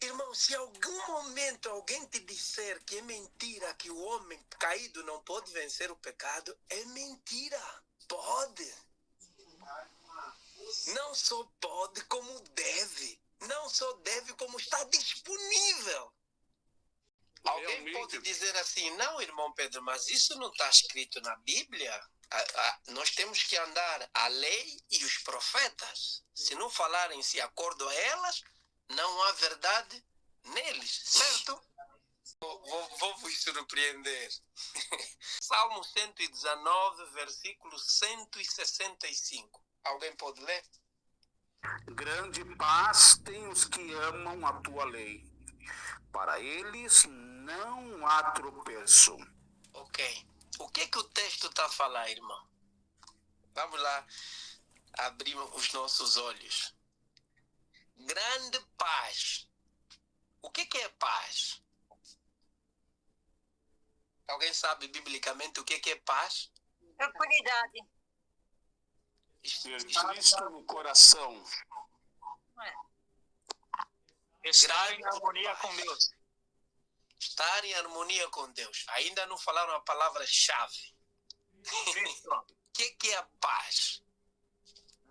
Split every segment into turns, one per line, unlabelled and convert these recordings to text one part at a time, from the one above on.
Irmão, se em algum momento alguém te disser que é mentira que o homem caído não pode vencer o pecado, é mentira. Pode. Não só pode, como deve. Não só deve, como está disponível. Alguém pode dizer assim, não, irmão Pedro, mas isso não está escrito na Bíblia. Nós temos que andar a lei e os profetas. Se não falarem-se de acordo a elas, não há verdade neles, certo? Vou vos surpreender. Salmo 119, versículo 165. Alguém pode ler?
Grande paz tem os que amam a tua lei. Para eles não há tropeço.
Ok. O que o texto está a falar, irmão? Vamos lá abrir os nossos olhos. Grande paz. O que é paz? Alguém sabe biblicamente o que é paz?
Tranquilidade.
Ter Cristo no coração.
Estar em harmonia com Deus.
Estar em harmonia com Deus. Ainda não falaram a palavra-chave. O que é a paz?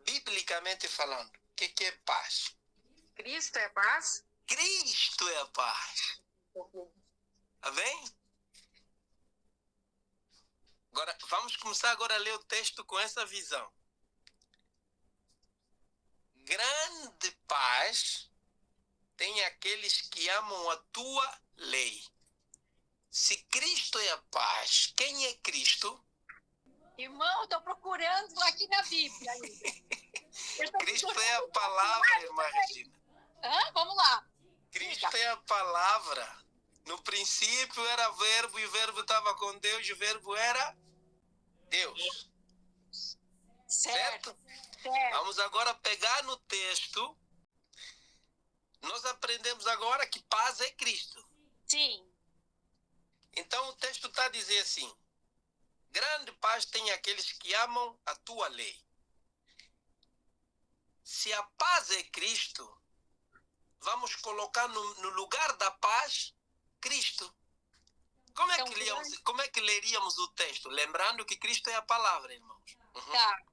Biblicamente falando, o que é paz?
Cristo é paz?
Cristo é a paz. Tá bem? Agora, vamos começar agora a ler o texto com essa visão. Grande paz tem aqueles que amam a tua lei. Se Cristo é a paz, quem é Cristo?
Irmão, estou procurando aqui na Bíblia.
Cristo é a palavra, irmã Regina.
Vamos lá.
Cristo é a palavra. No princípio era verbo e o verbo estava com Deus e o verbo era Deus. Certo? Vamos agora pegar no texto. Nós aprendemos agora que paz é Cristo.
Sim.
Então o texto está a dizer assim: grande paz tem aqueles que amam a tua lei. Se a paz é Cristo, vamos colocar no lugar da paz Cristo. Como é que leríamos o texto? Lembrando que Cristo é a palavra, irmãos. Uhum.
Tá.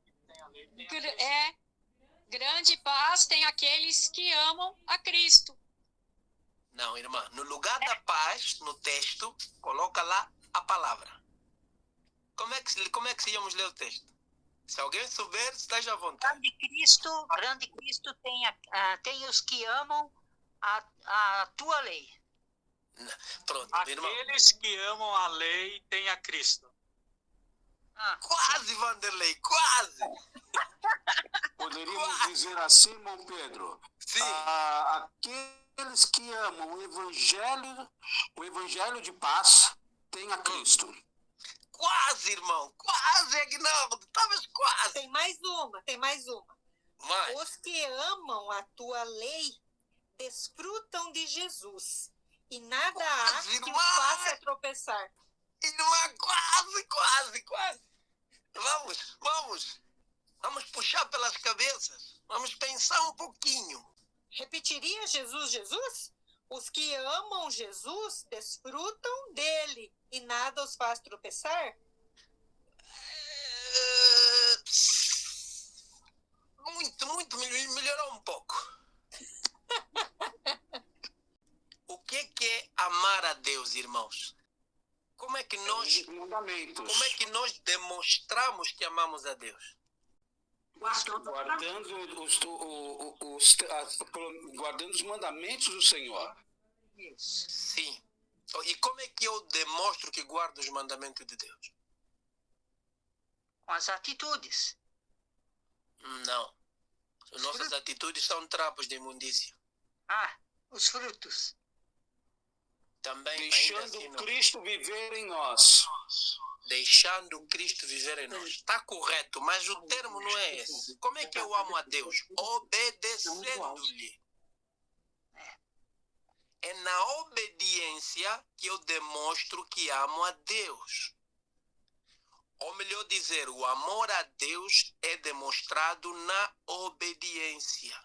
Grande paz tem aqueles que amam a Cristo.
Não, irmã. No lugar da paz, no texto, coloca lá a palavra. Como é que íamos ler o texto? Se alguém souber, esteja à vontade.
Grande Cristo tem os que amam a tua lei.
Pronto, irmão.
Aqueles que amam a lei têm a Cristo.
Quase, Vanderlei, quase.
Poderíamos dizer assim, irmão Pedro?
Sim.
Aqueles que amam o evangelho de paz têm a Cristo.
Quase, irmão. Quase, Aguinaldo. Estavas quase.
Tem mais uma.
Mas
os que amam a tua lei desfrutam de Jesus. E nada há que os faça tropeçar.
Irmã, quase. Vamos puxar pelas cabeças. Vamos pensar um pouquinho.
Repetiria Jesus? Os que amam Jesus desfrutam dele e nada os faz tropeçar?
Muito, melhorou um pouco. O que é amar a Deus, irmãos? Como é que nós demonstramos que amamos a Deus?
Guardando os mandamentos do Senhor.
Sim. E como é que eu demonstro que guardo os mandamentos de Deus?
Com as atitudes.
Não. As nossas atitudes são trapos de imundícia.
Os frutos.
Também
deixando
assim,
Cristo viver em nós.
Deixando Cristo viver em nós. Está correto, mas o termo não é esse. Como é que eu amo a Deus? Obedecendo-lhe. É na obediência que eu demonstro que amo a Deus. Ou melhor dizer, o amor a Deus é demonstrado na obediência.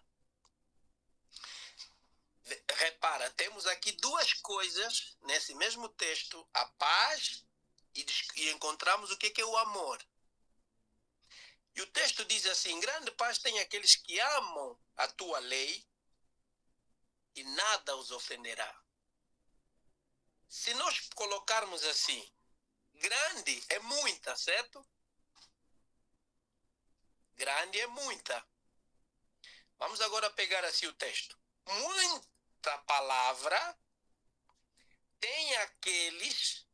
temos aqui duas coisas nesse mesmo texto, a paz e encontramos o que é o amor. E o texto diz assim: grande paz tem aqueles que amam a tua lei e nada os ofenderá. Se nós colocarmos assim, grande é muita, certo? Grande é muita. Vamos agora pegar assim o texto. Muita palavra tem aqueles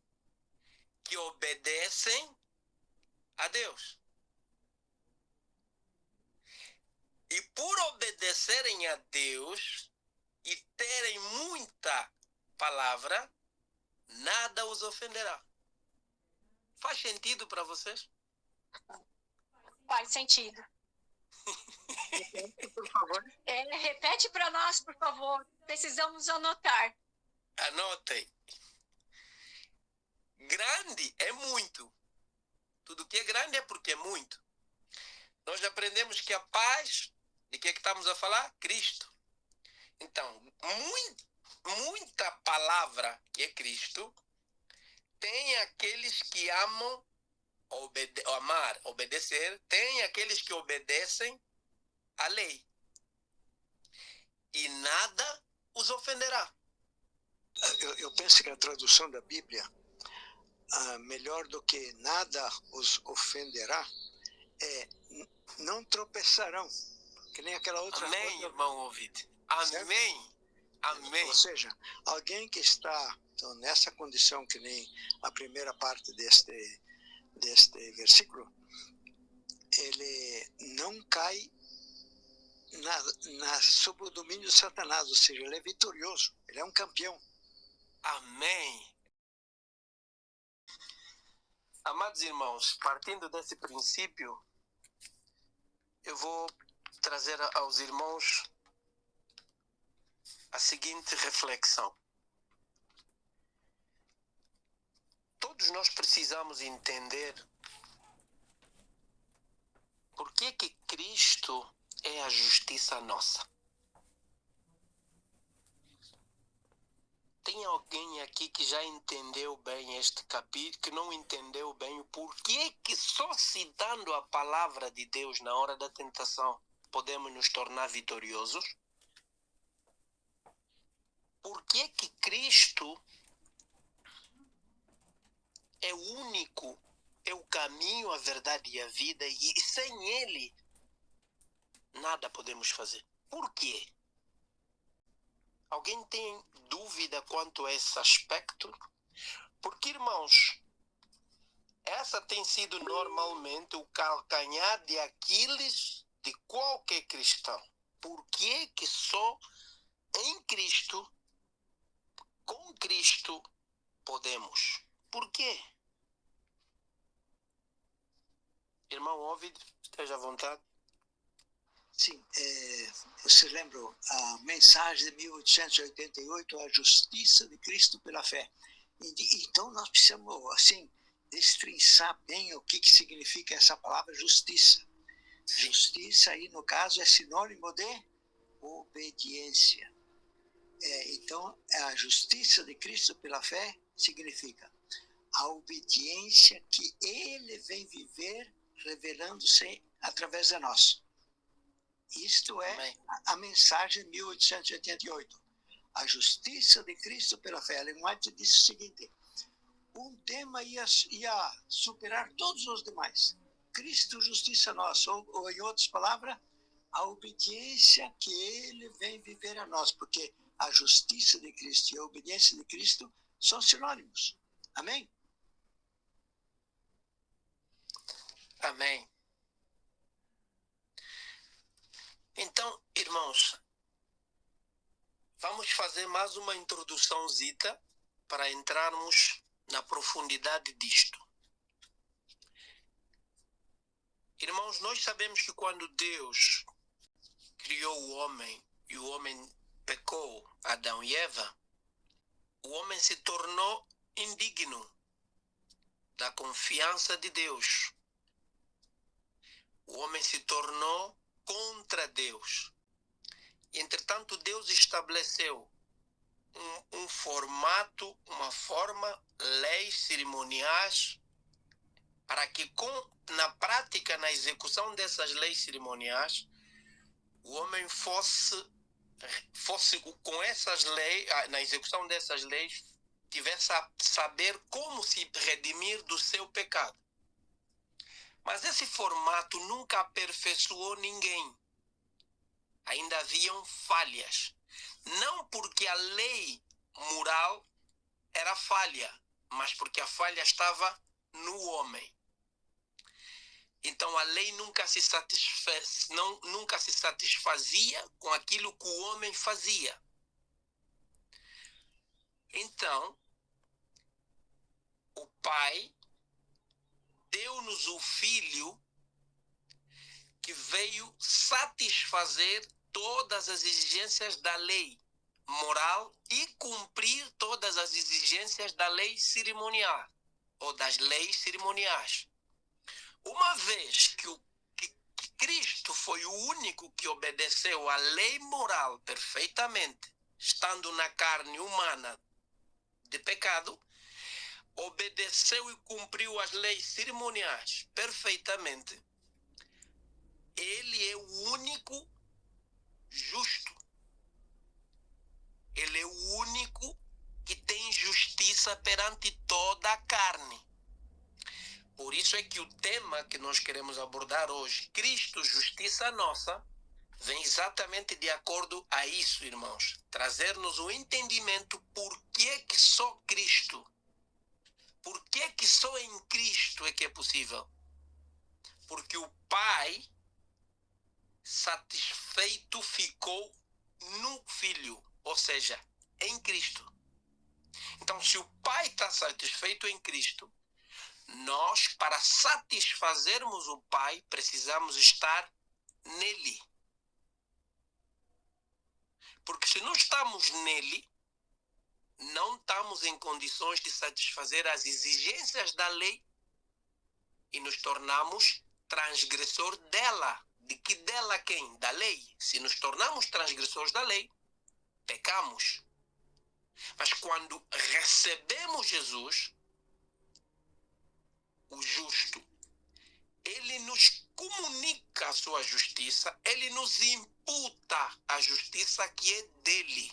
que obedecem a Deus. E por obedecerem a Deus e terem muita palavra, nada os ofenderá. Faz sentido para vocês?
Faz sentido.
Por favor.
Repete para nós, por favor. Precisamos anotar.
Anotem. Grande é muito. Tudo que é grande é porque é muito. Nós aprendemos que a paz, de que estamos a falar? Cristo. Então, muita palavra que é Cristo, tem aqueles que amam amar, obedecer, tem aqueles que obedecem à lei. E nada os ofenderá.
Eu penso que a tradução da Bíblia, melhor do que nada os ofenderá, é não tropeçarão. Que nem aquela outra.
Amém, irmão Ovid. Amém. Amém.
Ou seja, alguém que está nessa condição, que nem a primeira parte deste versículo, ele não cai sob o domínio de Satanás, ou seja, ele é vitorioso, ele é um campeão.
Amém. Amados irmãos, partindo desse princípio, eu vou trazer aos irmãos a seguinte reflexão. Todos nós precisamos entender por que Cristo é a justiça nossa. Tem alguém aqui que já entendeu bem este capítulo, que não entendeu bem o porquê que só citando a palavra de Deus na hora da tentação podemos nos tornar vitoriosos? Por que Cristo é o único, é o caminho, a verdade e a vida, e sem Ele nada podemos fazer? Por quê? Alguém tem dúvida quanto a esse aspecto? Porque, irmãos, essa tem sido normalmente o calcanhar de Aquiles de qualquer cristão. Por que só em Cristo, com Cristo, podemos? Por quê? Irmão Ovid, esteja à vontade.
Sim, vocês lembram a mensagem de 1888, a justiça de Cristo pela fé. Então nós precisamos, assim, destrinçar bem o que significa essa palavra justiça. Justiça aí, no caso, é sinônimo de obediência. Então, a justiça de Cristo pela fé significa a obediência que Ele vem viver, revelando-se através de nós. Isto é a mensagem de 1888. A justiça de Cristo pela fé. Ellen White disse o seguinte: um tema ia superar todos os demais. Cristo, justiça nossa. Ou em outras palavras, a obediência que Ele vem viver a nós. Porque a justiça de Cristo e a obediência de Cristo são sinônimos. Amém?
Amém. Então, irmãos, vamos fazer mais uma introduçãozita para entrarmos na profundidade disto. Irmãos, nós sabemos que quando Deus criou o homem e o homem pecou, Adão e Eva, o homem se tornou indigno da confiança de Deus. O homem se tornou contra Deus. Entretanto, Deus estabeleceu um formato, uma forma, leis cerimoniais, para que na prática, na execução dessas leis cerimoniais, o homem fosse com essas leis, na execução dessas leis, tivesse a saber como se redimir do seu pecado. Mas esse formato nunca aperfeiçoou ninguém. Ainda haviam falhas. Não porque a lei moral era falha, mas porque a falha estava no homem. Então a lei nunca se satisfazia com aquilo que o homem fazia. Então, o Pai deu-nos o Filho que veio satisfazer todas as exigências da lei moral e cumprir todas as exigências da lei cerimonial, ou das leis cerimoniais. Uma vez que Cristo foi o único que obedeceu à lei moral perfeitamente, estando na carne humana de pecado, obedeceu e cumpriu as leis cerimoniais perfeitamente, ele é o único justo. Ele é o único que tem justiça perante toda a carne. Por isso é que o tema que nós queremos abordar hoje, Cristo, justiça nossa, vem exatamente de acordo a isso, irmãos. Trazer-nos o entendimento por que só Cristo, por que só em Cristo é que é possível. Porque o Pai satisfeito ficou no Filho, ou seja, em Cristo. Então, se o Pai está satisfeito em Cristo, nós, para satisfazermos o Pai, precisamos estar nele. Porque se não estamos nele, não estamos em condições de satisfazer as exigências da lei e nos tornamos transgressor dela. De que dela quem? Da lei. Se nos tornamos transgressores da lei, pecamos. Mas quando recebemos Jesus, o justo, ele nos comunica a sua justiça, ele nos imputa a justiça que é dele.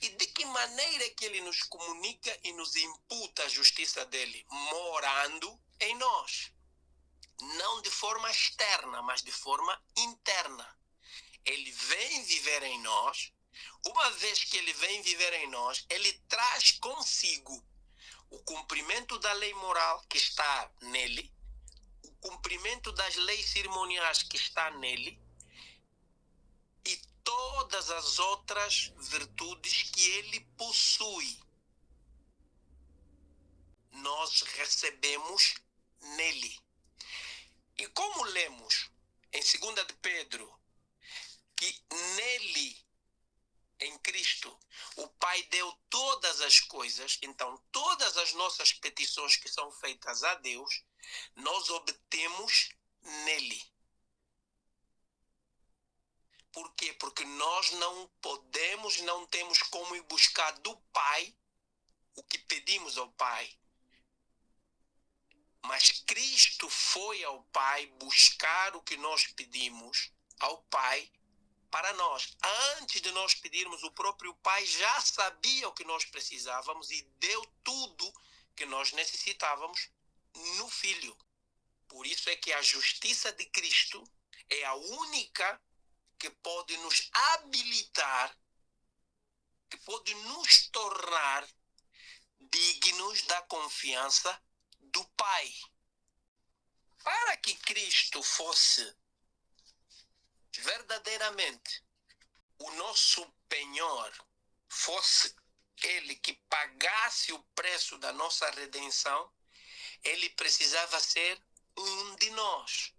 E de que maneira é que ele nos comunica e nos imputa a justiça dele? Morando em nós. Não de forma externa, mas de forma interna. Ele vem viver em nós. Uma vez que ele vem viver em nós, ele traz consigo o cumprimento da lei moral que está nele, o cumprimento das leis cerimoniais que está nele e todas as outras virtudes que ele possui. Nós recebemos nele. E como lemos em 2 de Pedro, que nele, em Cristo, o Pai deu todas as coisas, então todas as nossas petições que são feitas a Deus, nós obtemos nele. Por quê? Porque nós não podemos, não temos como ir buscar do Pai o que pedimos ao Pai. Mas Cristo foi ao Pai buscar o que nós pedimos ao Pai para nós. Antes de nós pedirmos, o próprio Pai já sabia o que nós precisávamos e deu tudo que nós necessitávamos no Filho. Por isso é que a justiça de Cristo é a única que pode nos habilitar, que pode nos tornar dignos da confiança do Pai. Para que Cristo fosse verdadeiramente o nosso penhor, fosse ele que pagasse o preço da nossa redenção, ele precisava ser um de nós.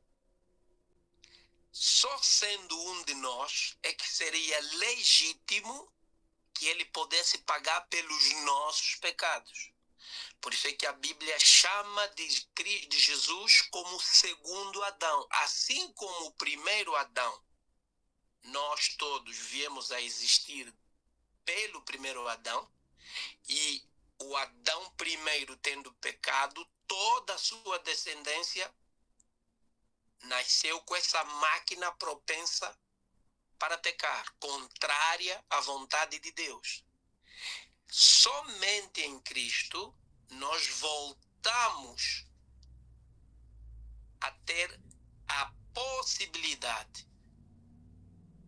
Só sendo um de nós é que seria legítimo que ele pudesse pagar pelos nossos pecados. Por isso é que a Bíblia chama de Jesus como o segundo Adão. Assim como o primeiro Adão, nós todos viemos a existir pelo primeiro Adão, e o Adão primeiro tendo pecado, toda a sua descendência nasceu com essa máquina propensa para pecar, contrária à vontade de Deus. Somente em Cristo nós voltamos a ter a possibilidade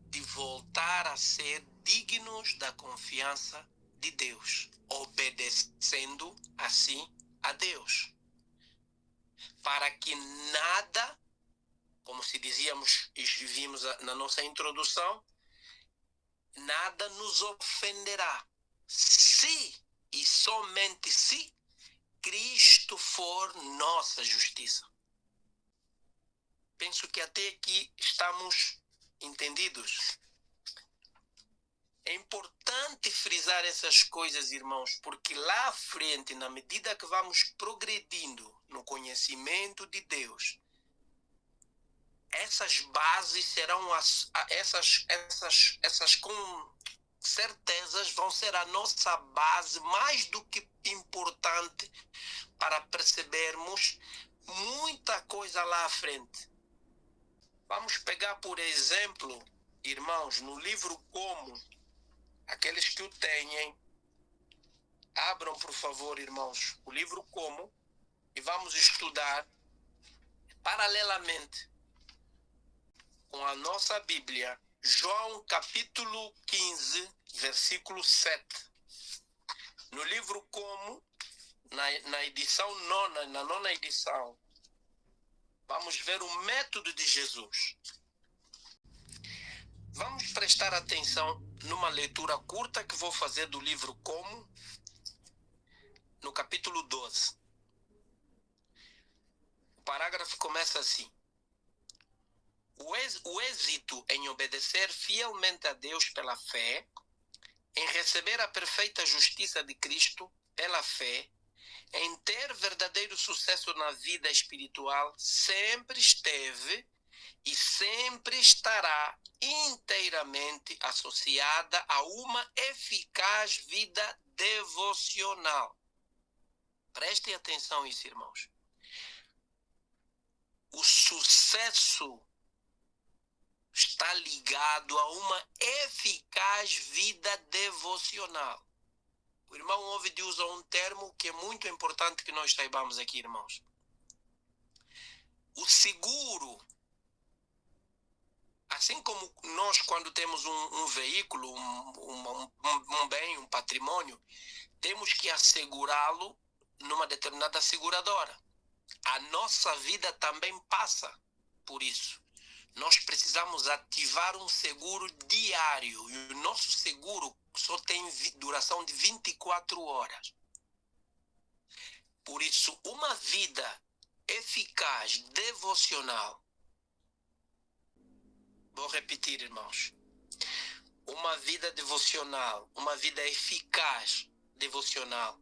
de voltar a ser dignos da confiança de Deus, obedecendo assim a Deus, para que nada, como se dizíamos e vimos na nossa introdução, nada nos ofenderá, se e somente se Cristo for nossa justiça. Penso que até aqui estamos entendidos. É importante frisar essas coisas, irmãos, porque lá à frente, na medida que vamos progredindo no conhecimento de Deus, essas bases serão essas com certezas vão ser a nossa base mais do que importante para percebermos muita coisa lá à frente. Vamos pegar, por exemplo, irmãos, no livro Como, aqueles que o tenham, abram, por favor, irmãos, o livro Como, e vamos estudar paralelamente com a nossa Bíblia, João capítulo 15, versículo 7. No livro Como, na edição nona, na nona edição, vamos ver o método de Jesus. Vamos prestar atenção numa leitura curta que vou fazer do livro Como, no capítulo 12. O parágrafo começa assim: o êxito em obedecer fielmente a Deus pela fé, em receber a perfeita justiça de Cristo pela fé, em ter verdadeiro sucesso na vida espiritual, sempre esteve e sempre estará inteiramente associada a uma eficaz vida devocional. Prestem atenção a isso, irmãos. O sucesso está ligado a uma eficaz vida devocional. O irmão Ovid usa um termo que é muito importante que nós saibamos aqui, irmãos. O seguro, assim como nós, quando temos um veículo, um bem, um patrimônio, temos que assegurá-lo numa determinada seguradora. A nossa vida também passa por isso. Nós precisamos ativar um seguro diário, e o nosso seguro só tem duração de 24 horas. Por isso, uma vida eficaz, devocional. Vou repetir, irmãos. Uma vida devocional, uma vida eficaz, devocional,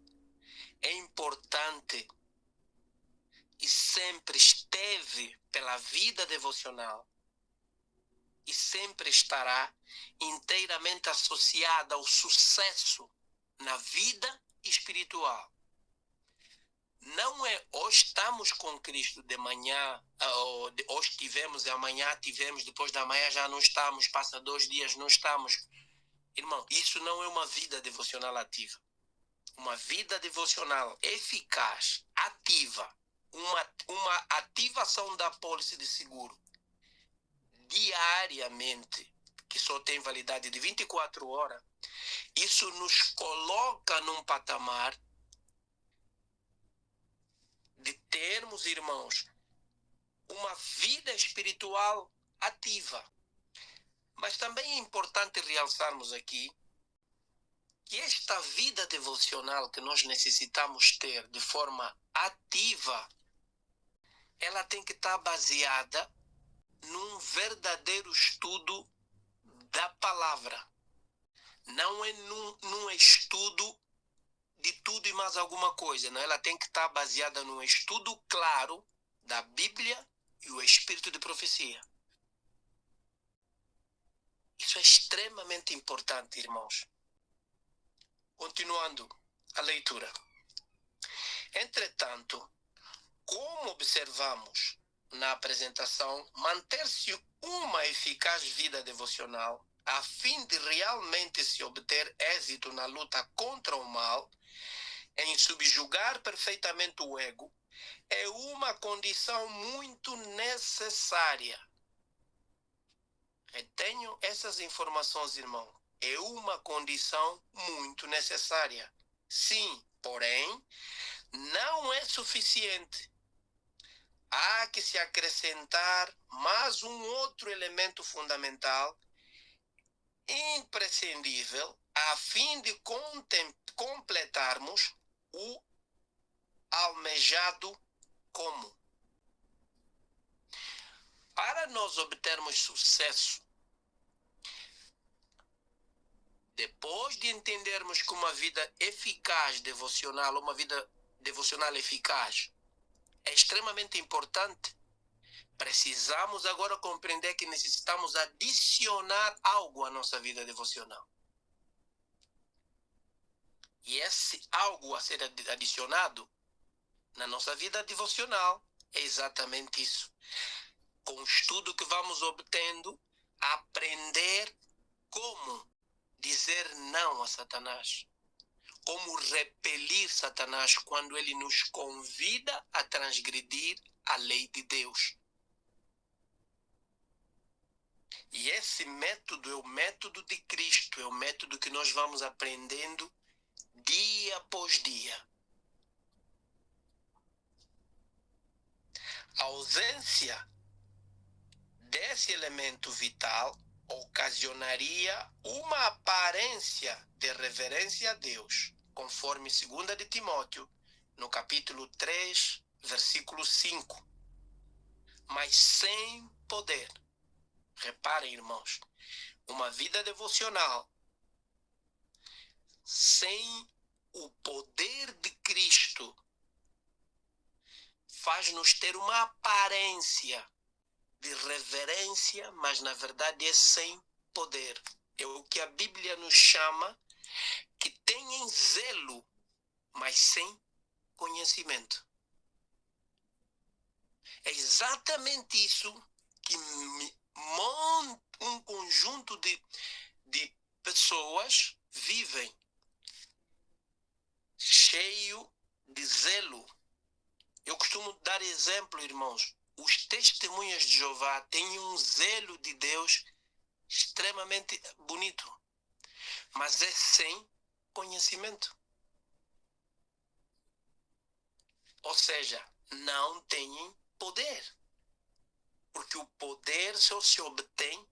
é importante e sempre esteve pela vida devocional e sempre estará inteiramente associada ao sucesso na vida espiritual. Não é hoje estamos com Cristo de manhã, hoje tivemos e amanhã tivemos, depois da manhã já não estamos, passa 2 dias não estamos. Irmão, isso não é uma vida devocional ativa. Uma vida devocional eficaz, ativa, uma ativação da apólice de seguro diariamente, que só tem validade de 24 horas, isso nos coloca num patamar de termos, irmãos, uma vida espiritual ativa. Mas também é importante realçarmos aqui que esta vida devocional que nós necessitamos ter de forma ativa, ela tem que estar baseada num verdadeiro estudo da palavra. Não é num estudo de tudo e mais alguma coisa. Não? Ela tem que estar baseada num estudo claro da Bíblia e o espírito de profecia. Isso é extremamente importante, irmãos. Continuando a leitura. Entretanto, como observamos na apresentação, manter-se uma eficaz vida devocional a fim de realmente se obter êxito na luta contra o mal, em subjugar perfeitamente o ego, é uma condição muito necessária. Retenho essas informações, irmão. É uma condição muito necessária. Sim, porém, não é suficiente. Há que se acrescentar mais um outro elemento fundamental, imprescindível, a fim de completarmos o almejado como. Para nós obtermos sucesso, depois de entendermos que uma vida eficaz devocional, uma vida devocional eficaz, é extremamente importante, precisamos agora compreender que necessitamos adicionar algo à nossa vida devocional. E esse algo a ser adicionado na nossa vida devocional é exatamente isso. Com o estudo que vamos obtendo, aprender como dizer não a Satanás. Como repelir Satanás quando ele nos convida a transgredir a lei de Deus. E esse método é o método de Cristo, é o método que nós vamos aprendendo dia após dia. A ausência desse elemento vital ocasionaria uma aparência de reverência a Deus, conforme 2 de Timóteo, no capítulo 3, versículo 5. Mas sem poder. Reparem, irmãos, uma vida devocional sem o poder de Cristo faz-nos ter uma aparência de reverência, mas na verdade é sem poder. É o que a Bíblia nos chama que tem zelo, mas sem conhecimento. É exatamente isso que um conjunto de pessoas vivem cheio de zelo. Eu costumo dar exemplo, irmãos. Os testemunhas de Jeová têm um zelo de Deus extremamente bonito, mas é sem conhecimento. Ou seja, não têm poder. Porque o poder só se obtém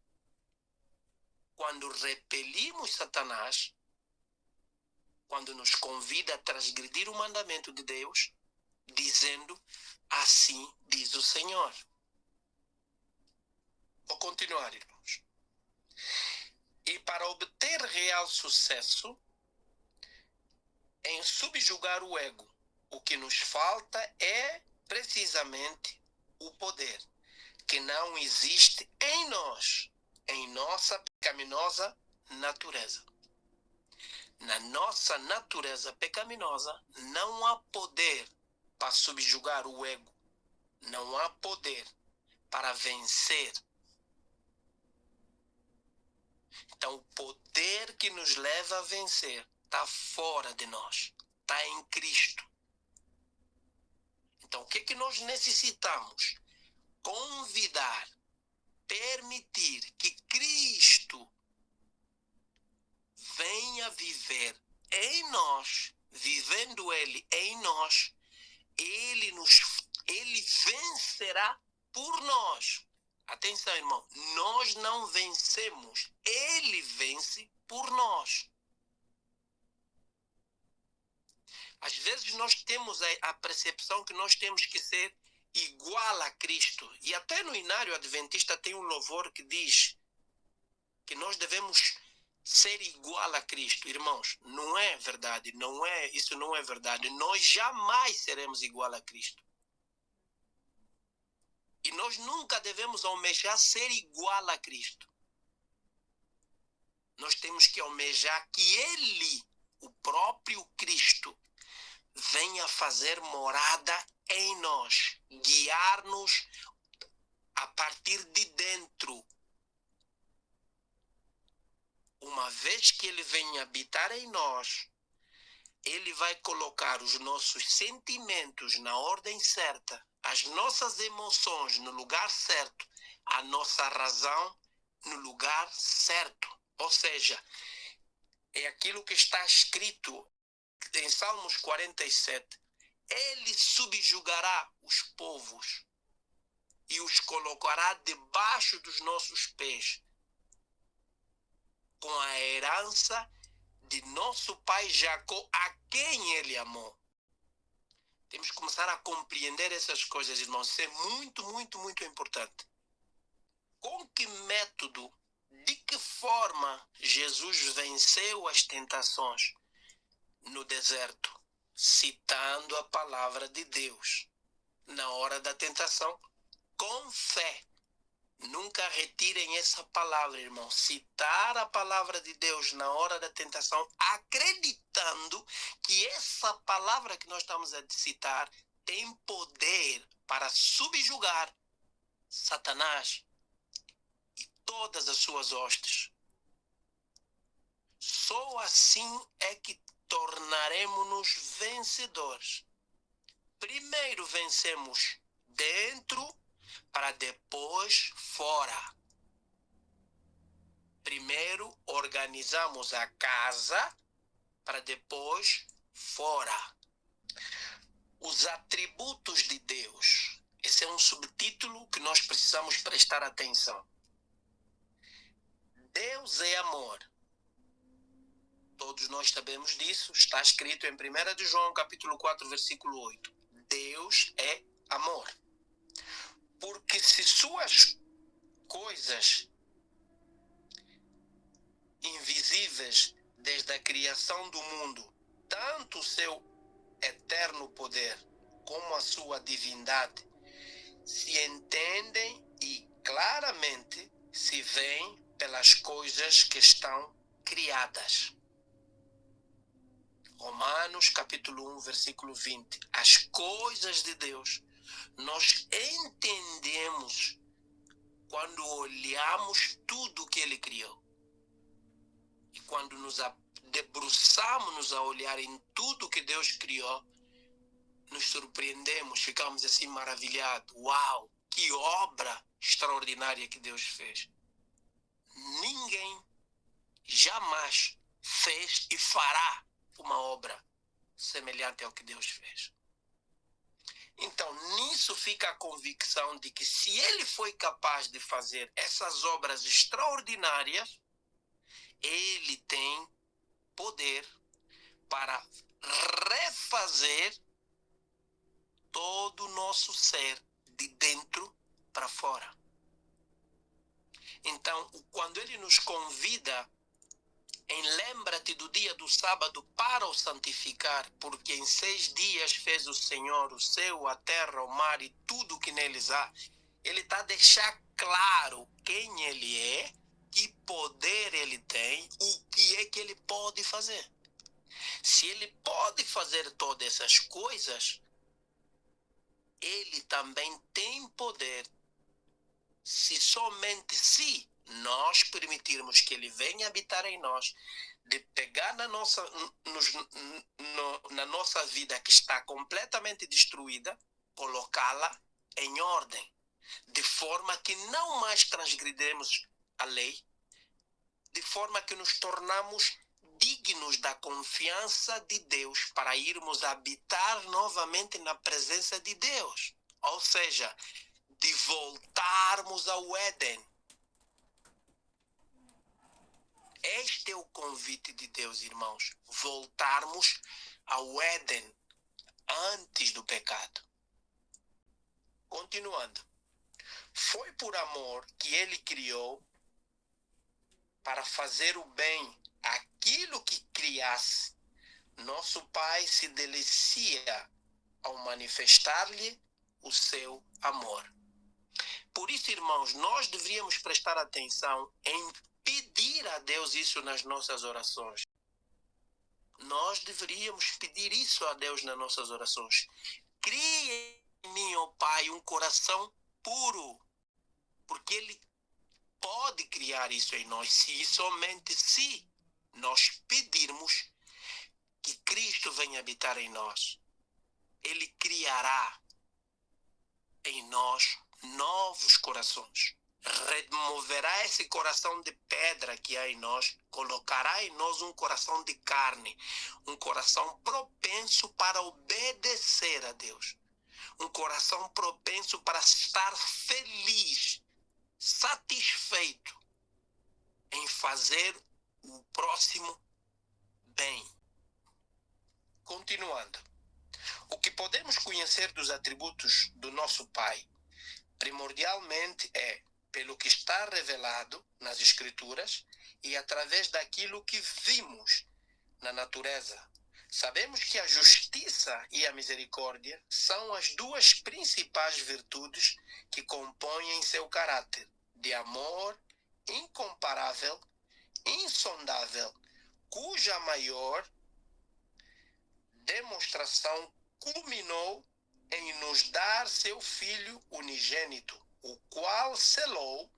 quando repelimos Satanás, quando nos convida a transgredir o mandamento de Deus, dizendo, assim diz o Senhor. Vou continuar, irmãos. E para obter real sucesso em subjugar o ego, o que nos falta é precisamente o poder, que não existe em nós, em nossa pecaminosa natureza. Na nossa natureza pecaminosa não há poder para subjugar o ego. Não há poder para vencer. Então, o poder que nos leva a vencer está fora de nós. Está em Cristo. Então, o que é que nós necessitamos? Convidar, permitir que Cristo venha viver em nós, vivendo Ele em nós, Ele vencerá por nós. Atenção, irmão, nós não vencemos, Ele vence por nós. Às vezes nós temos a percepção que nós temos que ser igual a Cristo. E até no Inário Adventista tem um louvor que diz que nós devemos ser igual a Cristo. Irmãos, não é verdade, isso não é verdade. Nós jamais seremos igual a Cristo. E nós nunca devemos almejar ser igual a Cristo. Nós temos que almejar que Ele, o próprio fazer morada em nós, guiar-nos a partir de dentro. Uma vez que ele vem habitar em nós, ele vai colocar os nossos sentimentos na ordem certa, as nossas emoções no lugar certo, a nossa razão no lugar certo. Ou seja, é aquilo que está escrito em Salmos 47. Ele subjugará os povos e os colocará debaixo dos nossos pés, com a herança de nosso pai Jacó, a quem ele amou. Temos que começar a compreender essas coisas, irmãos. Isso é muito, muito, muito importante. Com que método, de que forma Jesus venceu as tentações no deserto? Citando a palavra de Deus. Na hora da tentação, com fé. Nunca retirem essa palavra, irmão. Citar a palavra de Deus na hora da tentação, acreditando que essa palavra que nós estamos a citar tem poder para subjugar Satanás e todas as suas hostes. Só assim é que tornaremos-nos vencedores. Primeiro vencemos dentro, para depois fora. Primeiro organizamos a casa, para depois fora. Os atributos de Deus. Esse é um subtítulo que nós precisamos prestar atenção. Deus é amor. Todos nós sabemos disso. Está escrito em 1 de João, capítulo 4, versículo 8. Deus é amor. Porque se suas coisas invisíveis desde a criação do mundo, tanto o seu eterno poder como a sua divindade, se entendem e claramente se veem pelas coisas que estão criadas. Romanos capítulo 1, versículo 20. As coisas de Deus nós entendemos quando olhamos tudo que ele criou. E quando nos debruçamos a olhar em tudo que Deus criou, nos surpreendemos, ficamos assim maravilhados. Uau, que obra extraordinária que Deus fez. Ninguém jamais fez e fará uma obra semelhante ao que Deus fez. Então, nisso fica a convicção de que se ele foi capaz de fazer essas obras extraordinárias, ele tem poder para refazer todo o nosso ser de dentro para fora. Então, quando ele nos convida em lembra-te do dia do sábado para o santificar, porque em 6 dias fez o Senhor o céu, a terra, o mar e tudo que neles há. Ele está a deixar claro quem ele é, que poder ele tem, o que é que ele pode fazer. Se ele pode fazer todas essas coisas, ele também tem poder, se nós permitirmos que ele venha habitar em nós, de pegar na nossa vida que está completamente destruída, colocá-la em ordem, de forma que não mais transgrediremos a lei, de forma que nos tornamos dignos da confiança de Deus para irmos habitar novamente na presença de Deus. Ou seja, de voltarmos ao Éden. Este é o convite de Deus, irmãos. Voltarmos ao Éden antes do pecado. Continuando. Foi por amor que ele criou para fazer o bem aquilo que criasse. Nosso Pai se delicia ao manifestar-lhe o seu amor. Por isso, irmãos, nós deveríamos prestar atenção em pedir a Deus isso nas nossas orações. Nós nós deveríamos pedir isso a Deus nas nossas orações. Cria em mim, ó Pai, um coração puro, porque Ele pode criar isso em nós, se e somente se nós pedirmos que Cristo venha habitar em nós. Ele criará em nós novos corações. Removerá esse coração de pedra que há em nós, colocará em nós um coração de carne, um coração propenso para obedecer a Deus, um coração propenso para estar feliz, satisfeito em fazer o próximo bem. Continuando, o que podemos conhecer dos atributos do nosso Pai, primordialmente pelo que está revelado nas Escrituras e através daquilo que vimos na natureza. Sabemos que a justiça e a misericórdia são as duas principais virtudes que compõem seu caráter de amor incomparável, insondável, cuja maior demonstração culminou em nos dar seu Filho unigênito, o qual selou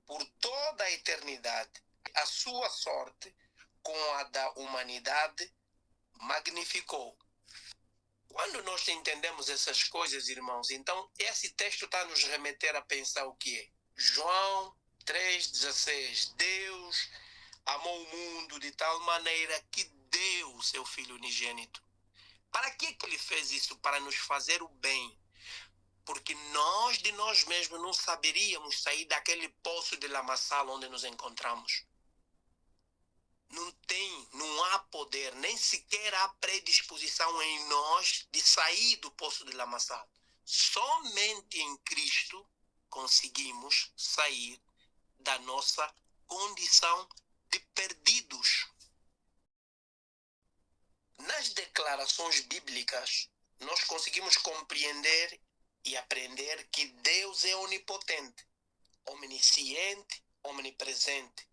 por toda a eternidade a sua sorte com a da humanidade, magnificou. Quando nós entendemos essas coisas, irmãos, então esse texto está a nos remeter a pensar o que é? João 3,16. Deus amou o mundo de tal maneira que deu o seu Filho unigênito. Para que Ele fez isso? Para nos fazer o bem. Porque nós de nós mesmos não saberíamos sair daquele poço de lamaçal onde nos encontramos. Não há poder, nem sequer há predisposição em nós de sair do poço de lamaçal. Somente em Cristo conseguimos sair da nossa condição de perdidos. Nas declarações bíblicas, nós conseguimos compreender e aprender que Deus é onipotente, onisciente, onipresente.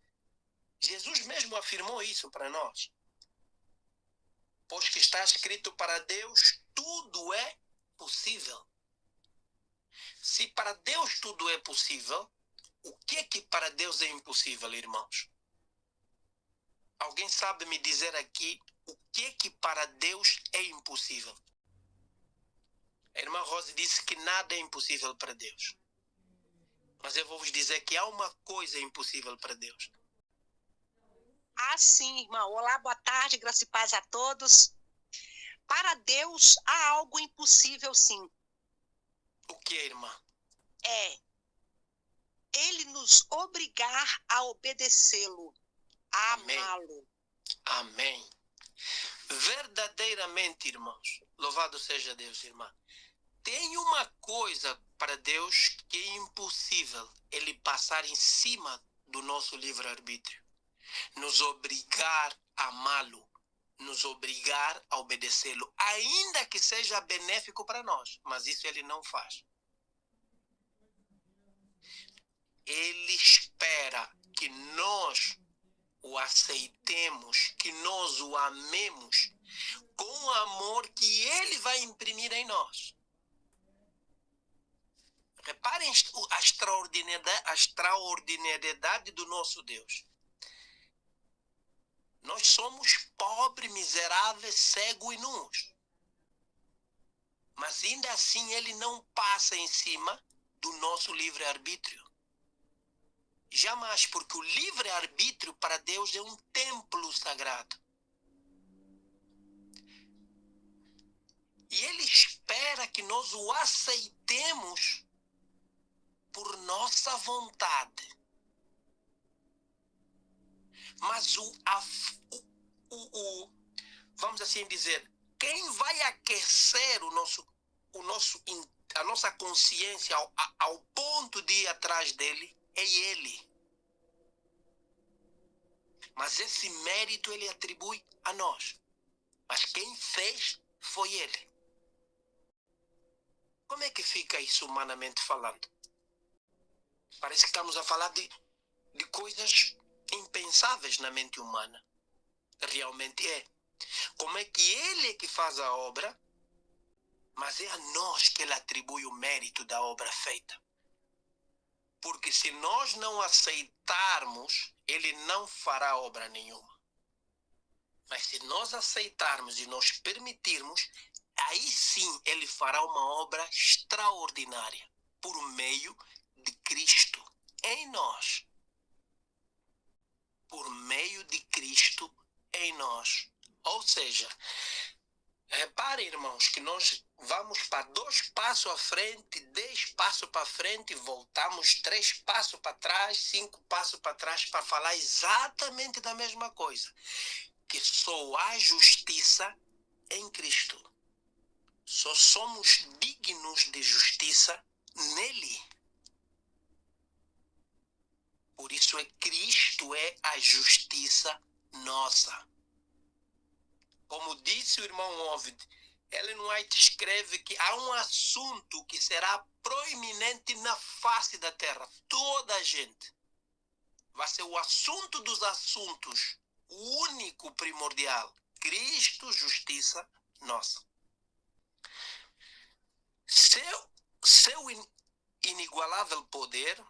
Jesus mesmo afirmou isso para nós. Pois que está escrito, para Deus tudo é possível. Se para Deus tudo é possível, o que para Deus é impossível, irmãos? Alguém sabe me dizer aqui o que para Deus é impossível? A irmã Rose disse que nada é impossível para Deus. Mas eu vou vos dizer que há uma coisa impossível para Deus.
Ah, sim, irmão. Olá, boa tarde, graça e paz a todos. Para Deus há algo impossível, sim.
O que, irmã?
Ele nos obrigar a obedecê-lo, a amá-lo.
Amém. Verdadeiramente, irmãos, louvado seja Deus, irmã. Tem uma coisa para Deus que é impossível, Ele passar em cima do nosso livre-arbítrio. Nos obrigar a amá-lo, nos obrigar a obedecê-lo, ainda que seja benéfico para nós, mas isso Ele não faz. Ele espera que nós o aceitemos, que nós o amemos com o amor que Ele vai imprimir em nós. Reparem a extraordinariedade do nosso Deus. Nós somos pobres, miseráveis, cegos e nus. Mas ainda assim Ele não passa em cima do nosso livre-arbítrio. Jamais, porque o livre-arbítrio para Deus é um templo sagrado. E Ele espera que nós o aceitemos por nossa vontade. Mas vamos assim dizer, quem vai aquecer a nossa consciência ao ponto de ir atrás dele é Ele. Mas esse mérito Ele atribui a nós. Mas quem fez foi Ele. Como é que fica isso humanamente falando? Parece que estamos a falar de coisas impensáveis na mente humana. realmente é. Como é que ele é que faz a obra, mas é a nós que ele atribui o mérito da obra feita. Porque se nós não aceitarmos, ele não fará obra nenhuma. Mas se nós aceitarmos e nós permitirmos, aí sim ele fará uma obra extraordinária por meio de Cristo em nós. Por meio de Cristo em nós. Ou seja, reparem, irmãos, que nós vamos para 2 passos à frente, 10 passos para frente, voltamos 3 passos para trás, 5 passos para trás, para falar exatamente da mesma coisa. Que só há justiça em Cristo. Só somos dignos de justiça nele. Por isso Cristo é a justiça nossa. Como disse o irmão Ovid, Ellen White escreve que há um assunto que será proeminente na face da terra. Toda a gente. Vai ser o assunto dos assuntos. O único primordial. Cristo, justiça nossa. Seu inigualável poder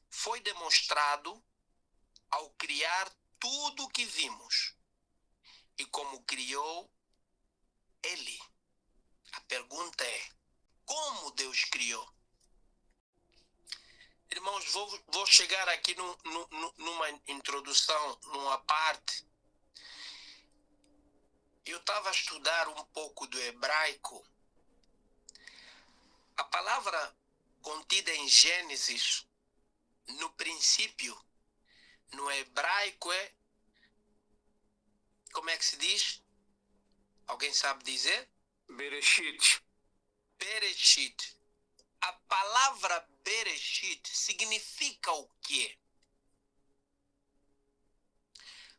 foi demonstrado ao criar tudo o que vimos. E como criou ele. A pergunta é, como Deus criou? Irmãos, vou chegar aqui numa introdução, numa parte. Eu estava a estudar um pouco do hebraico. A palavra contida em Gênesis, no princípio, no hebraico é... Como é que se diz? Alguém sabe dizer?
Bereshit.
Bereshit. A palavra Bereshit significa o quê?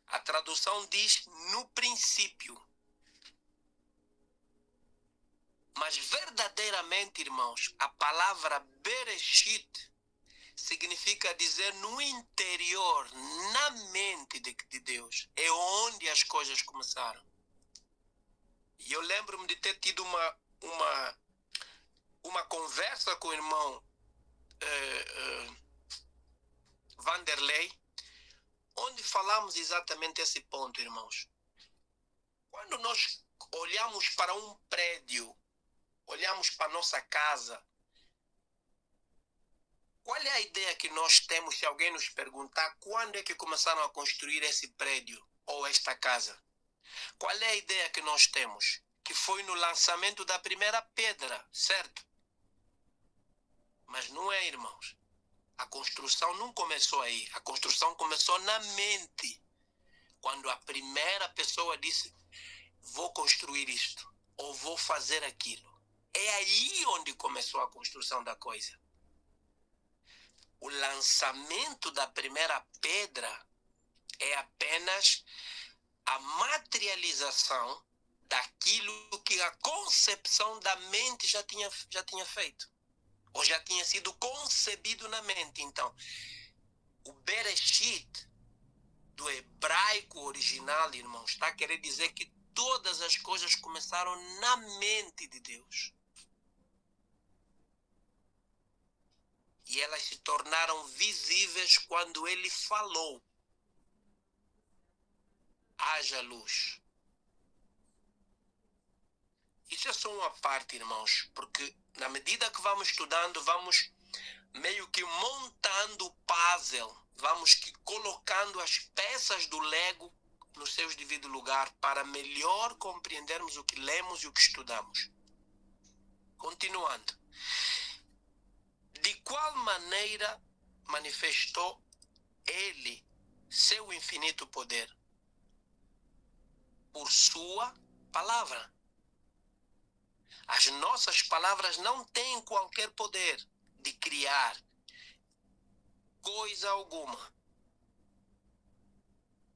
A tradução diz no princípio. Mas verdadeiramente, irmãos, a palavra Bereshit significa dizer no interior, na mente de Deus. É onde as coisas começaram. E eu lembro-me de ter tido uma conversa com o irmão Vanderlei, onde falamos exatamente esse ponto, irmãos. Quando nós olhamos para um prédio, olhamos para a nossa casa, qual é a ideia que nós temos se alguém nos perguntar quando é que começaram a construir esse prédio ou esta casa? Qual é a ideia que nós temos? Que foi no lançamento da primeira pedra, certo? Mas não é, irmãos. A construção não começou aí. A construção começou na mente. Quando a primeira pessoa disse, vou construir isto, ou vou fazer aquilo. É aí onde começou a construção da coisa. O lançamento da primeira pedra é apenas a materialização daquilo que a concepção da mente já tinha feito. Ou já tinha sido concebido na mente. Então, o Bereshit, do hebraico original, irmãos, está a querer dizer que todas as coisas começaram na mente de Deus. E elas se tornaram visíveis quando ele falou. Haja luz. Isso é só uma parte, irmãos, porque na medida que vamos estudando, vamos meio que montando o puzzle, vamos que colocando as peças do Lego no seu devido lugar para melhor compreendermos o que lemos e o que estudamos. Continuando. De qual maneira manifestou ele seu infinito poder? Por sua palavra. As nossas palavras não têm qualquer poder de criar coisa alguma.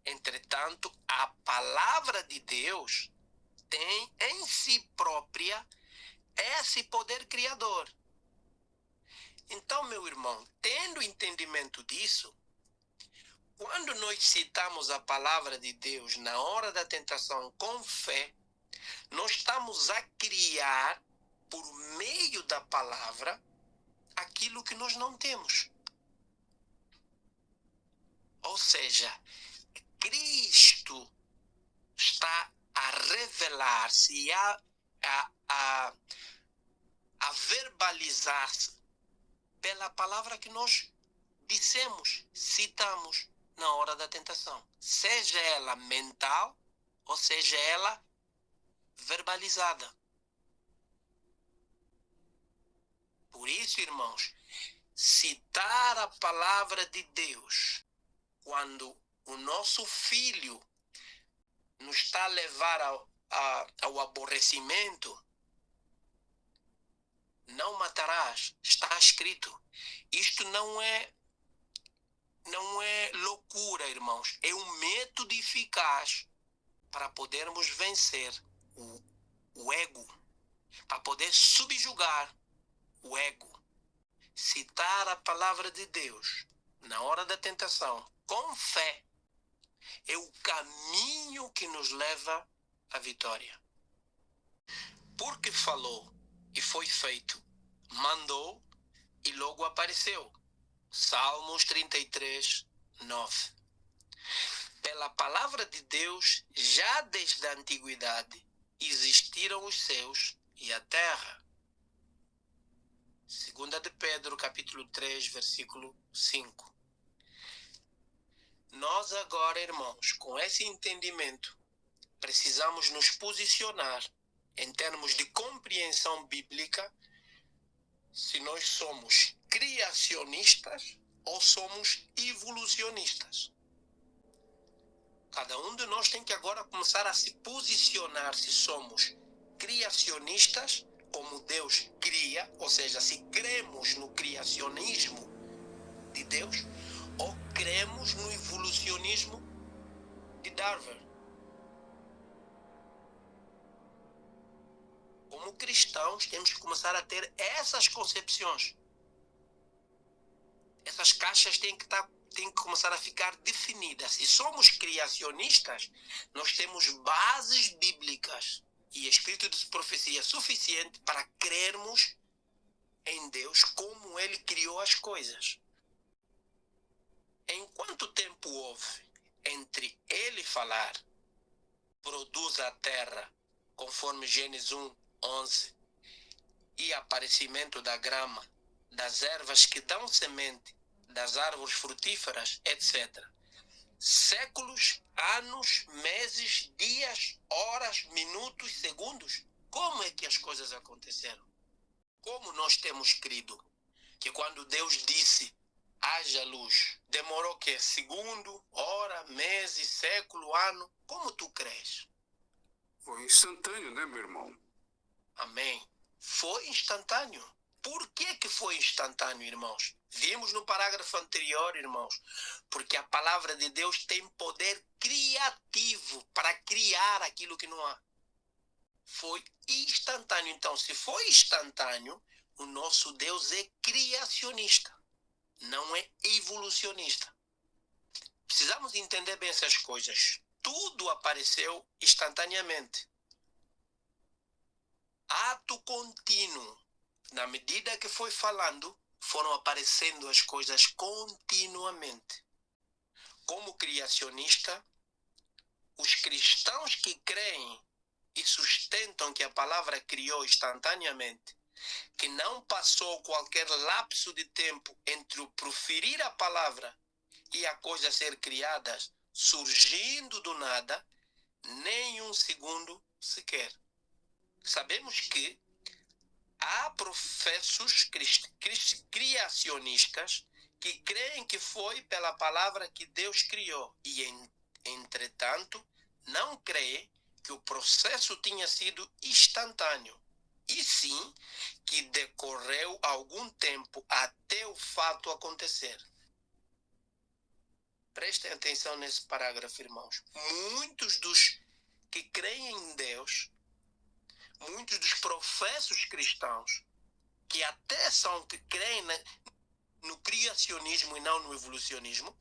Entretanto, a palavra de Deus tem em si própria esse poder criador. Então, meu irmão, tendo entendimento disso, Quando nós citamos a palavra de Deus na hora da tentação com fé, nós estamos a criar, por meio da palavra, aquilo que nós não temos. Ou seja, Cristo está a revelar-se e a verbalizar-se pela palavra que nós dissemos, citamos na hora da tentação. Seja ela mental ou seja ela verbalizada. Por isso, irmãos, citar a palavra de Deus quando o nosso filho nos está a levar ao aborrecimento, não matarás, está escrito. Isto não é loucura, irmãos. É um método eficaz para podermos vencer o ego, para poder subjugar o ego. Citar a palavra de Deus na hora da tentação, com fé, é o caminho que nos leva à vitória. Porque falou e foi feito, mandou e logo apareceu. Salmos 33, 9. Pela palavra de Deus, já desde a antiguidade, existiram os céus e a terra. 2 de Pedro, capítulo 3, versículo 5. Nós agora, irmãos, com esse entendimento, precisamos nos posicionar em termos de compreensão bíblica, se nós somos criacionistas ou somos evolucionistas. Cada um de nós tem que agora começar a se posicionar se somos criacionistas, como Deus cria, ou seja, se cremos no criacionismo de Deus, ou cremos no evolucionismo de Darwin. Como cristãos, temos que começar a ter essas concepções. Essas caixas têm que começar a ficar definidas. Se somos criacionistas, nós temos bases bíblicas e espírito de profecia suficiente para crermos em Deus como Ele criou as coisas. Em quanto tempo houve entre Ele falar, produz a terra, conforme Gênesis 1, 11, e aparecimento da grama, das ervas que dão semente, das árvores frutíferas, etc. Séculos, anos, meses, dias, horas, minutos, segundos. Como é que as coisas aconteceram? Como nós temos crido que quando Deus disse haja luz, demorou o quê? Segundo, hora, mês, século, ano? Como tu crês?
Foi instantâneo, né, meu irmão?
Amém. Foi instantâneo. Por que foi instantâneo, irmãos? Vimos no parágrafo anterior, irmãos, porque a palavra de Deus tem poder criativo para criar aquilo que não há. Foi instantâneo. Então, se foi instantâneo, o nosso Deus é criacionista, não é evolucionista. Precisamos entender bem essas coisas. Tudo apareceu instantaneamente. Ato contínuo. Na medida que foi falando, foram aparecendo as coisas continuamente. Como criacionista, os cristãos que creem e sustentam que a palavra criou instantaneamente, que não passou qualquer lapso de tempo entre o proferir a palavra e a coisa ser criada, surgindo do nada, nem um segundo sequer. Sabemos que há professos criacionistas que creem que foi pela palavra que Deus criou e, entretanto, não creem que o processo tinha sido instantâneo, e sim que decorreu algum tempo até o fato acontecer. Prestem atenção nesse parágrafo, irmãos. Muitos dos que creem em Deus, muitos dos professos cristãos, que até que creem no criacionismo e não no evolucionismo,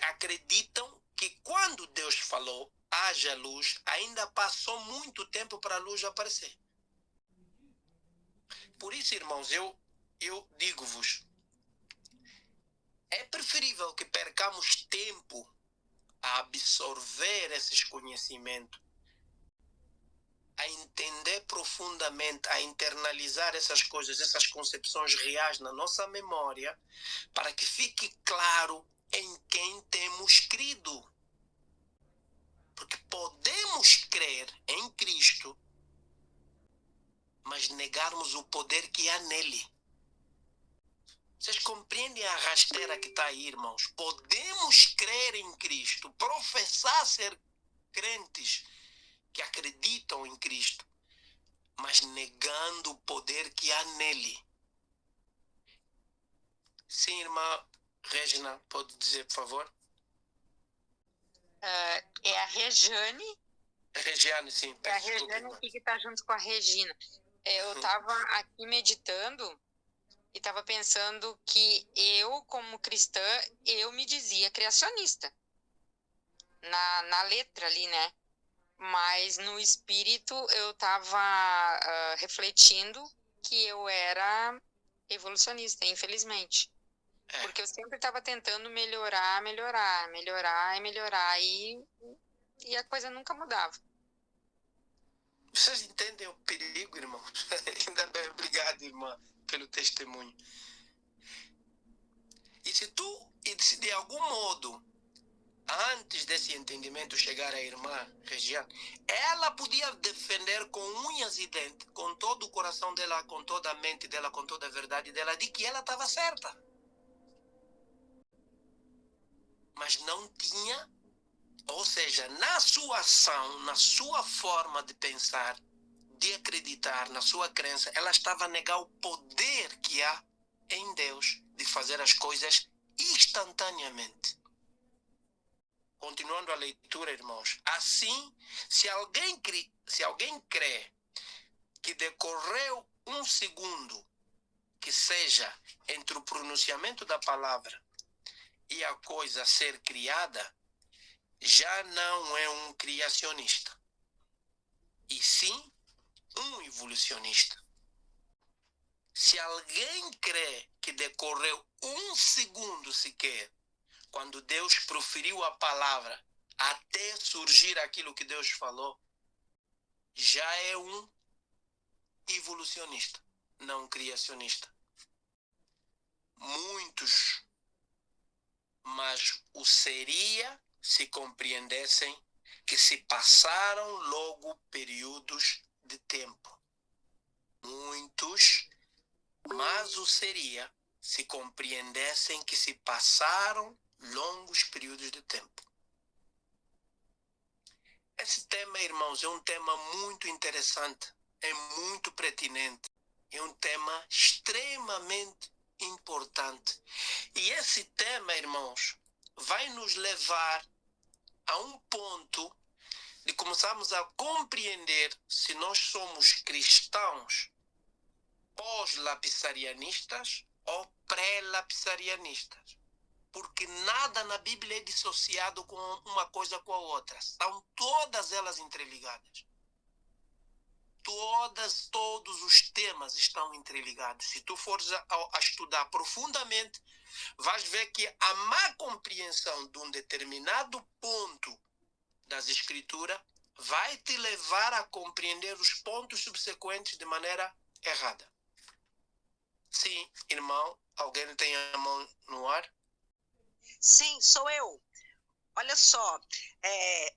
acreditam que quando Deus falou, haja luz, ainda passou muito tempo para a luz aparecer. Por isso, irmãos, eu digo-vos, é preferível que percamos tempo a absorver esses conhecimentos, a entender profundamente, a internalizar essas coisas, essas concepções reais na nossa memória, para que fique claro em quem temos crido. Porque podemos crer em Cristo, mas negarmos o poder que há nele. Vocês compreendem a rasteira que está aí, irmãos? Podemos crer em Cristo, professar ser crentes que acreditam em Cristo, mas negando o poder que há nele. Sim, irmã Regina, pode dizer, por favor?
É a Rejane.
Regiane, sim.
É a Rejane aqui que está junto com a Regina. Eu estava aqui meditando e estava pensando que eu, como cristã, eu me dizia criacionista. Na letra ali, né? Mas no espírito eu estava refletindo que eu era evolucionista, infelizmente. Porque eu sempre estava tentando melhorar e a coisa nunca mudava.
Vocês entendem o perigo, irmãos? Ainda bem, obrigado, irmã, pelo testemunho. E se de algum modo, antes desse entendimento chegar à irmã Regiane, ela podia defender com unhas e dentes, com todo o coração dela, com toda a mente dela, com toda a verdade dela, de que ela estava certa. Mas não tinha, ou seja, na sua ação, na sua forma de pensar, de acreditar, na sua crença, ela estava a negar o poder que há em Deus de fazer as coisas instantaneamente. Continuando a leitura, irmãos. Assim, se alguém crê que decorreu um segundo, que seja entre o pronunciamento da palavra e a coisa ser criada, já não é um criacionista, e sim um evolucionista. Se alguém crê que decorreu um segundo sequer, quando Deus proferiu a palavra, até surgir aquilo que Deus falou, já é um evolucionista, não um criacionista. Muitos, mas o seria se compreendessem que se passaram logo períodos de tempo. Muitos, mas o seria se compreendessem que se passaram longos períodos de tempo. Esse tema, irmãos, é um tema muito interessante, é muito pertinente, é um tema extremamente importante. E esse tema, irmãos, vai nos levar a um ponto de começarmos a compreender se nós somos cristãos pós-lapsarianistas ou pré-lapsarianistas. Porque nada na Bíblia é dissociado com uma coisa com a outra. Estão todas elas interligadas. Todos os temas estão interligados. Se tu fores a estudar profundamente, vais ver que a má compreensão de um determinado ponto das Escrituras vai te levar a compreender os pontos subsequentes de maneira errada. Sim, irmão, alguém tem a mão no ar?
Sim, sou eu. Olha só,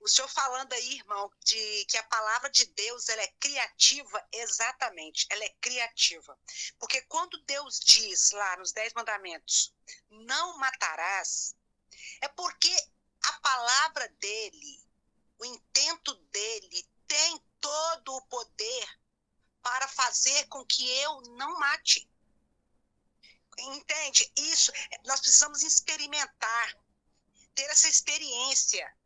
o senhor falando aí, irmão, de que a palavra de Deus ela é criativa, exatamente, ela é criativa. Porque quando Deus diz lá nos 10 mandamentos, não matarás, é porque a palavra dele, o intento dele, tem todo o poder para fazer com que eu não mate. Entende? Isso, nós precisamos experimentar, ter essa experiência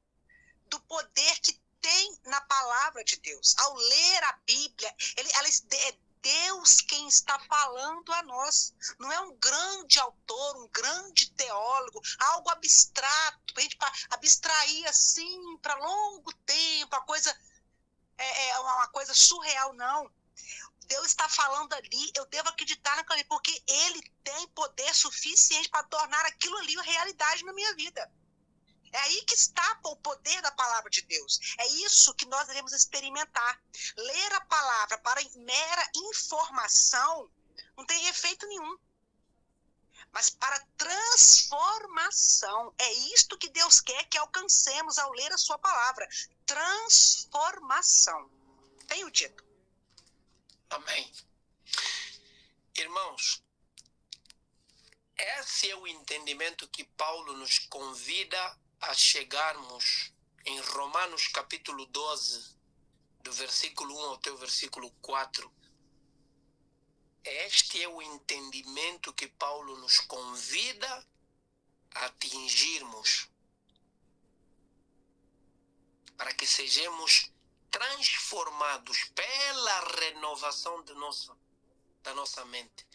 do poder que tem na palavra de Deus. Ao ler a Bíblia, Deus quem está falando a nós. Não é um grande autor, um grande teólogo, algo abstrato, para a gente abstrair assim para longo tempo, a coisa é uma coisa surreal, não. Deus está falando ali, eu devo acreditar naquilo ali, porque Ele tem poder suficiente para tornar aquilo ali realidade na minha vida. É aí que está o poder da palavra de Deus. É isso que nós devemos experimentar. Ler a palavra para mera informação não tem efeito nenhum. Mas para transformação, é isto que Deus quer que alcancemos ao ler a sua palavra. Transformação. Tenho dito.
Amém. Irmãos, esse é o entendimento que Paulo nos convida a chegarmos em Romanos capítulo 12, do versículo 1 até o versículo 4. Este é o entendimento que Paulo nos convida a atingirmos, para que sejamos transformados pela renovação da nossa mente.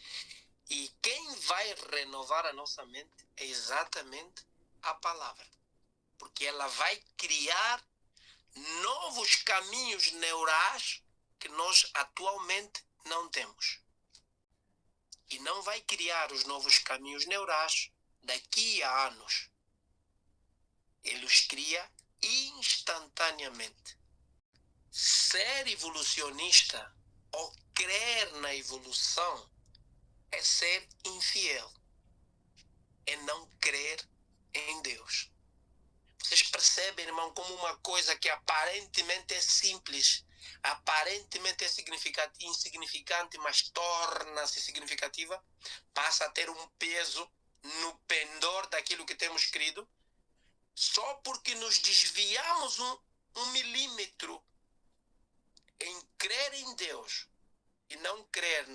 E quem vai renovar a nossa mente é exatamente a palavra. Porque ela vai criar novos caminhos neurais que nós atualmente não temos. E não vai criar os novos caminhos neurais daqui a anos. Ele os cria instantaneamente. Ser evolucionista ou crer na evolução é ser infiel. É não crer em Deus. Vocês percebem, irmão, como uma coisa que aparentemente é simples, aparentemente é insignificante, mas torna-se significativa, passa a ter um peso no pendor daquilo que temos crido, só porque nos desviamos um milímetro em crer em Deus e não crer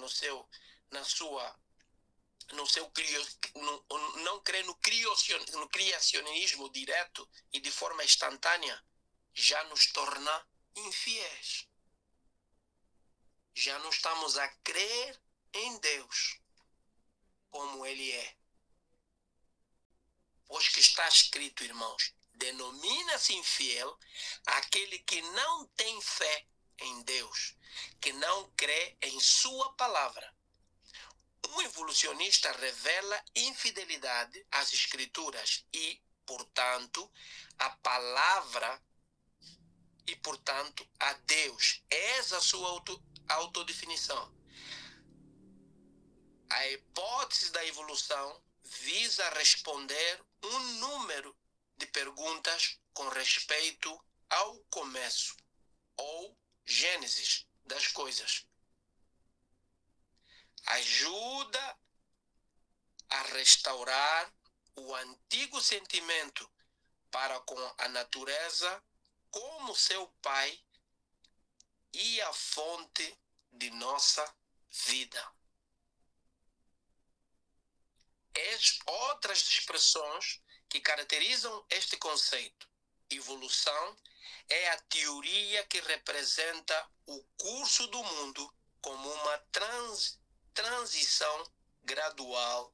não crer no criacionismo direto e de forma instantânea, já nos torna infiéis. Já não estamos a crer em Deus como Ele é. Pois que está escrito, irmãos, denomina-se infiel aquele que não tem fé em Deus, que não crê em sua palavra. Um evolucionista revela infidelidade às escrituras e, portanto, à palavra e, portanto, a Deus. Essa é a sua autodefinição. A hipótese da evolução visa responder um número de perguntas com respeito ao começo ou gênesis das coisas. Ajuda a restaurar o antigo sentimento para com a natureza como seu pai e a fonte de nossa vida. Outras expressões que caracterizam este conceito. Evolução é a teoria que representa o curso do mundo como uma transição gradual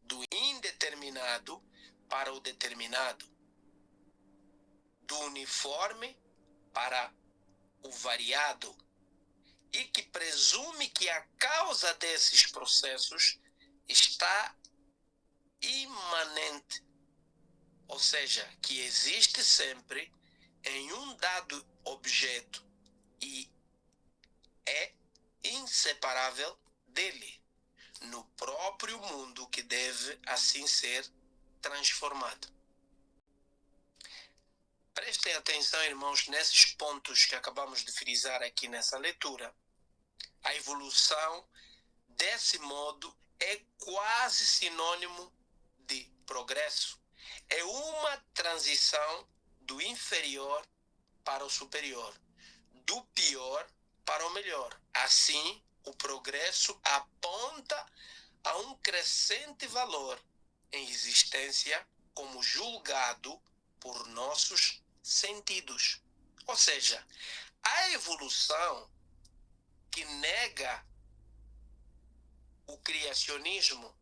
do indeterminado para o determinado, do uniforme para o variado, e que presume que a causa desses processos está imanente, ou seja, que existe sempre em um dado objeto e é inseparável dele, no próprio mundo que deve assim ser transformado. Prestem atenção, irmãos, nesses pontos que acabamos de frisar aqui nessa leitura. A evolução, desse modo, é quase sinônimo de progresso. É uma transição do inferior para o superior, do pior para o melhor. Assim, o progresso aponta a um crescente valor em existência como julgado por nossos sentidos. Ou seja, a evolução que nega o criacionismo,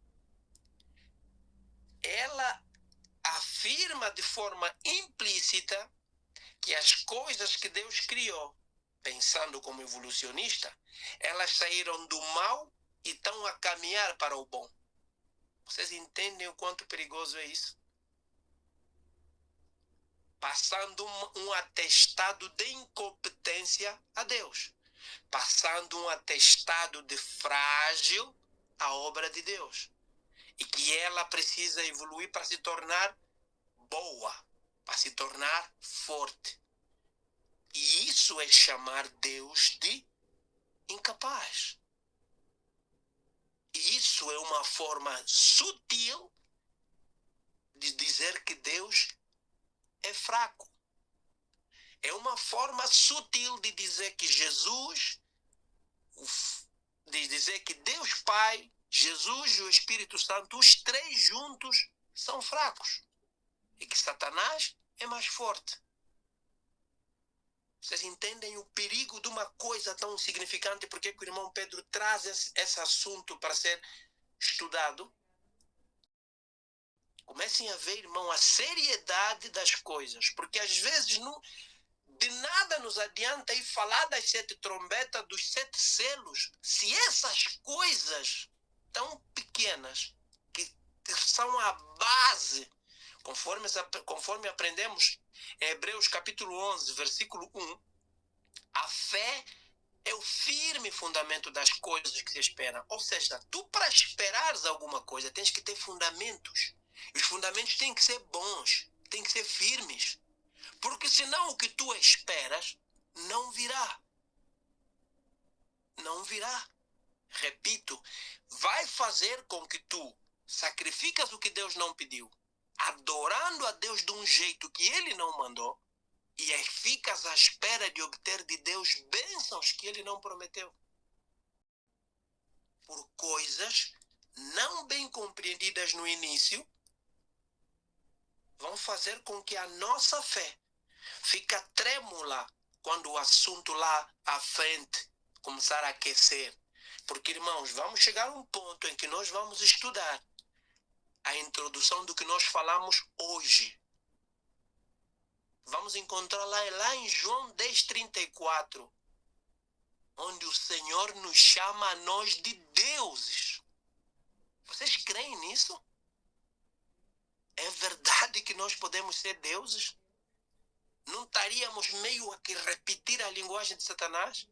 ela afirma de forma implícita que as coisas que Deus criou, pensando como evolucionista, elas saíram do mal e estão a caminhar para o bom. Vocês entendem o quanto perigoso é isso? Passando um atestado de incompetência a Deus. Passando um atestado de frágil à obra de Deus. E que ela precisa evoluir para se tornar boa, para se tornar forte. E isso é chamar Deus de incapaz. E isso é uma forma sutil de dizer que Deus é fraco. É uma forma sutil de dizer que Jesus, de dizer que Deus Pai, Jesus e o Espírito Santo, os três juntos, são fracos. E que Satanás é mais forte. Vocês entendem o perigo de uma coisa tão insignificante? Porque o irmão Pedro traz esse assunto para ser estudado? Comecem a ver, irmão, a seriedade das coisas. Porque às vezes de nada nos adianta ir falar das 7 trombetas, dos 7 selos, se essas coisas tão pequenas, que são a base, conforme aprendemos em Hebreus capítulo 11, versículo 1, a fé é o firme fundamento das coisas que se esperam. Ou seja, tu para esperares alguma coisa tens que ter fundamentos. E os fundamentos têm que ser bons, têm que ser firmes. Porque senão o que tu esperas não virá. Não virá. Repito, vai fazer com que tu sacrificas o que Deus não pediu, adorando a Deus de um jeito que Ele não mandou, e aí ficas à espera de obter de Deus bênçãos que Ele não prometeu. Por coisas não bem compreendidas no início, vão fazer com que a nossa fé fique trêmula quando o assunto lá à frente começar a aquecer. Porque, irmãos, vamos chegar a um ponto em que nós vamos estudar a introdução do que nós falamos hoje. Vamos encontrar lá em João 10:34, onde o Senhor nos chama a nós de deuses. Vocês creem nisso? É verdade que nós podemos ser deuses? Não estaríamos meio a que repetir a linguagem de Satanás?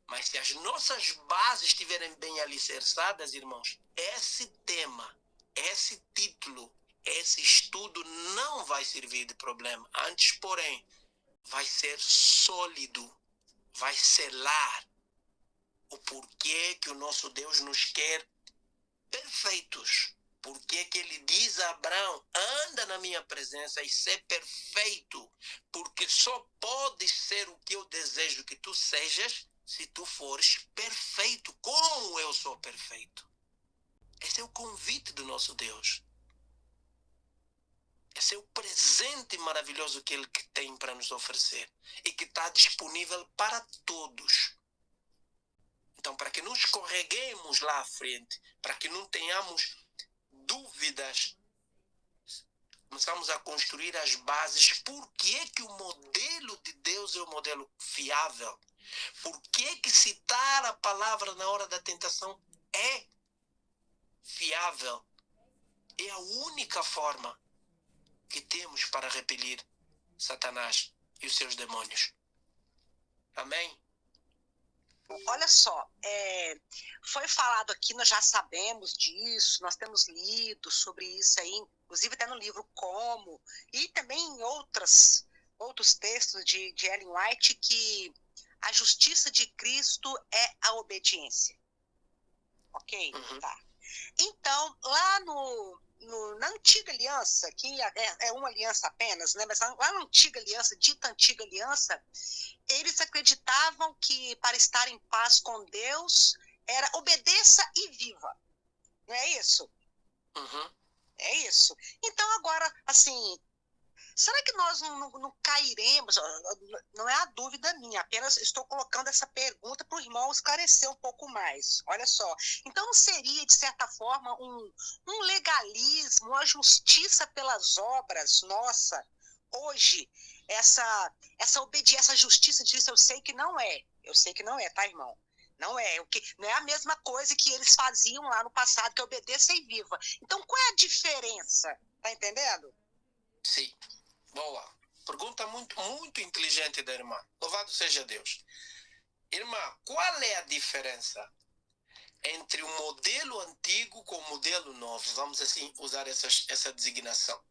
Mas se as nossas bases estiverem bem alicerçadas, irmãos, esse tema, esse título, esse estudo não vai servir de problema. Antes, porém, vai ser sólido, vai selar o porquê que o nosso Deus nos quer perfeitos. Porquê que ele diz a Abraão, anda na minha presença e ser perfeito, porque só podes ser o que eu desejo que tu sejas se tu fores perfeito, como eu sou perfeito. Esse é o convite do nosso Deus. Esse é o presente maravilhoso que Ele tem para nos oferecer e que está disponível para todos. Então, para que não escorreguemos lá à frente, para que não tenhamos dúvidas, começamos a construir as bases. Por que o modelo de Deus é o modelo fiável? Por que citar a palavra na hora da tentação é fiável? É a única forma que temos para repelir Satanás e os seus demônios. Amém?
Olha só, foi falado aqui, nós já sabemos disso, nós temos lido sobre isso aí, inclusive até no livro Como, e também em outros textos de Ellen White, que a justiça de Cristo é a obediência. Ok?
Uhum.
Tá. Então, lá na antiga aliança, que é uma aliança apenas, né? Mas lá na antiga aliança, dita antiga aliança, eles acreditavam que para estar em paz com Deus era obedeça e viva. Não é isso?
Uhum.
É isso. Então agora, assim, Será que nós não cairemos? Não é a dúvida minha, apenas estou colocando essa pergunta para o irmão esclarecer um pouco mais. Olha só, então não seria, de certa forma, um legalismo, uma justiça pelas obras, nossa, hoje, essa obediência, essa justiça disso, eu sei que não é, tá, irmão? Não é a mesma coisa que eles faziam lá no passado, que obedeça e viva. Então, qual é a diferença? Tá entendendo?
Sim. Boa. Pergunta muito, muito inteligente da irmã. Louvado seja Deus. Irmã, qual é a diferença entre o modelo antigo com o modelo novo? Vamos assim usar essa designação.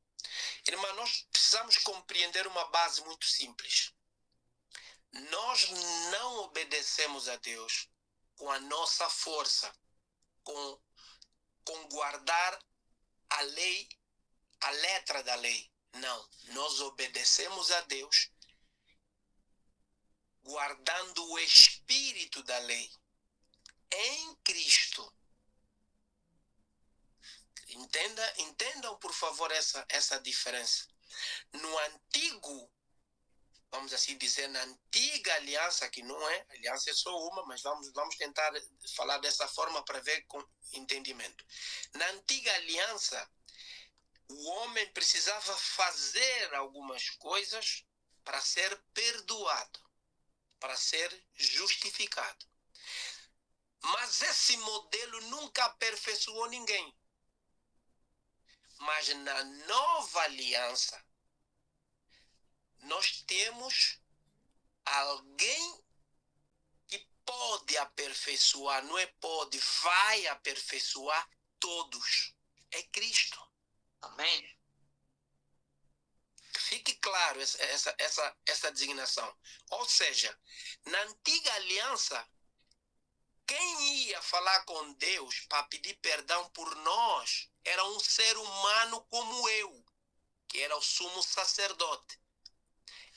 Irmã, nós precisamos compreender uma base muito simples. Nós não obedecemos a Deus com a nossa força, com guardar a lei, a letra da lei. Não, nós obedecemos a Deus guardando o espírito da lei em Cristo. Entendam, por favor, essa diferença. No antigo, vamos assim dizer, na antiga aliança, que não é, aliança é só uma, mas vamos tentar falar dessa forma para ver com entendimento. Na antiga aliança, o homem precisava fazer algumas coisas para ser perdoado, para ser justificado. Mas esse modelo nunca aperfeiçoou ninguém. Mas na nova aliança, nós temos alguém que pode aperfeiçoar, não é pode, vai aperfeiçoar todos. É Cristo.
Amém.
Fique claro essa designação. Ou seja, na antiga aliança, quem ia falar com Deus para pedir perdão por nós era um ser humano como eu, que era o sumo sacerdote.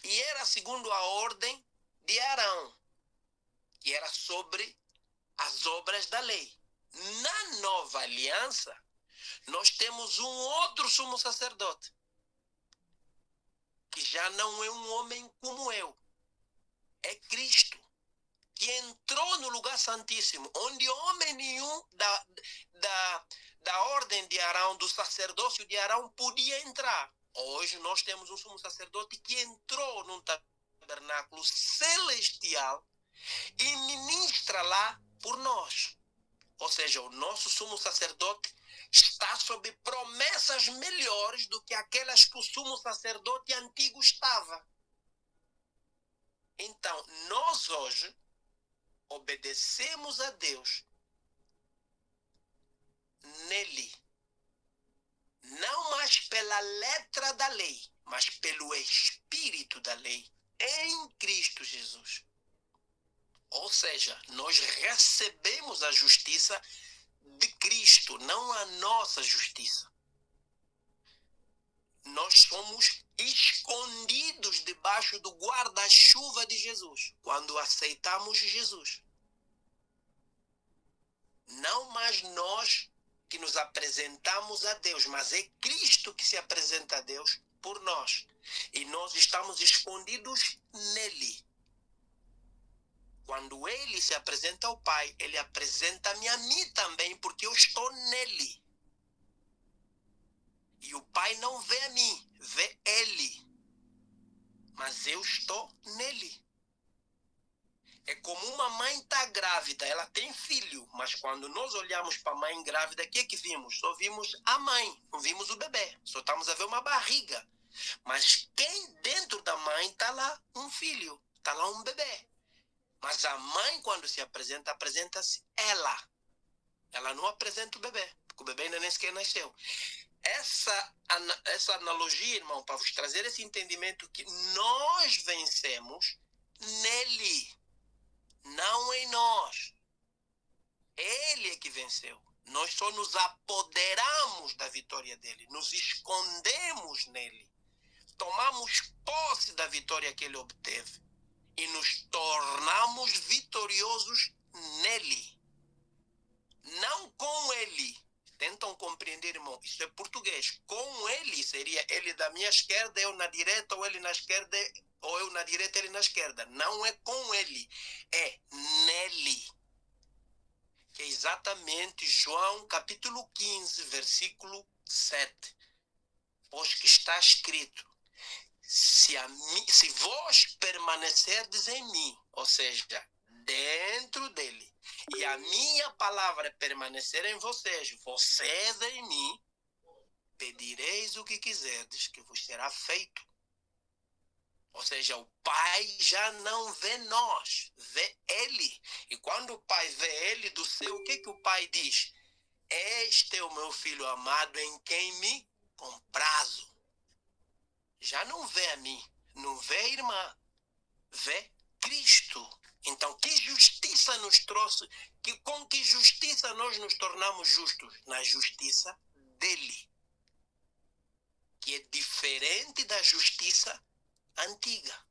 E era segundo a ordem de Arão, que era sobre as obras da lei. Na nova aliança, nós temos um outro sumo sacerdote, que já não é um homem como eu. É Cristo, que entrou no lugar santíssimo, onde homem nenhum da ordem de Arão, do sacerdócio de Arão, podia entrar. Hoje nós temos um sumo sacerdote que entrou num tabernáculo celestial e ministra lá por nós. Ou seja, o nosso sumo sacerdote está sob promessas melhores do que aquelas que o sumo sacerdote antigo estava. Então, nós hoje obedecemos a Deus nele. Não mais pela letra da lei, mas pelo espírito da lei, em Cristo Jesus. Ou seja, nós recebemos a justiça de Cristo, não a nossa justiça. Nós somos escondidos debaixo do guarda-chuva de Jesus, quando aceitamos Jesus. Não mais nós que nos apresentamos a Deus, mas é Cristo que se apresenta a Deus por nós. E nós estamos escondidos nele. Quando ele se apresenta ao Pai, ele apresenta-me a mim também, porque eu estou nele. E o Pai não vê a mim, vê ele. Mas eu estou nele. É como uma mãe está grávida, ela tem filho, mas quando nós olhamos para a mãe grávida, o que é que vimos? Só vimos a mãe, não vimos o bebê, só estamos a ver uma barriga. Mas quem dentro da mãe está lá? Um filho, está lá um bebê. Mas a mãe, quando se apresenta, apresenta-se ela. Ela não apresenta o bebê, porque o bebê ainda nem sequer nasceu. Essa analogia, irmão, para vos trazer esse entendimento que nós vencemos nele, não em nós. Ele é que venceu. Nós só nos apoderamos da vitória dele, nos escondemos nele, tomamos posse da vitória que ele obteve e nos tornamos vitoriosos nele. Não com ele, Tentam compreender, irmão. Isso é português. Com ele seria ele da minha esquerda, eu na direita, ou ele na esquerda, ou eu na direita, ele na esquerda. Não é com ele, é nele. Que é exatamente João capítulo 15, versículo 7. Pois que está escrito: se vós permanecerdes em mim, ou seja, dentro dele, e a minha palavra permanecer em vocês, vocês em mim, pedireis o que quiserdes, que vos será feito. Ou seja, o Pai já não vê nós, vê ele. E quando o Pai vê ele do céu, o que o Pai diz? Este é o meu filho amado em quem me comprazo. Já não vê a mim, não vê a irmã, vê Cristo. Então, que justiça nos trouxe? Com que justiça nós nos tornamos justos? Na justiça dele, que é diferente da justiça antiga.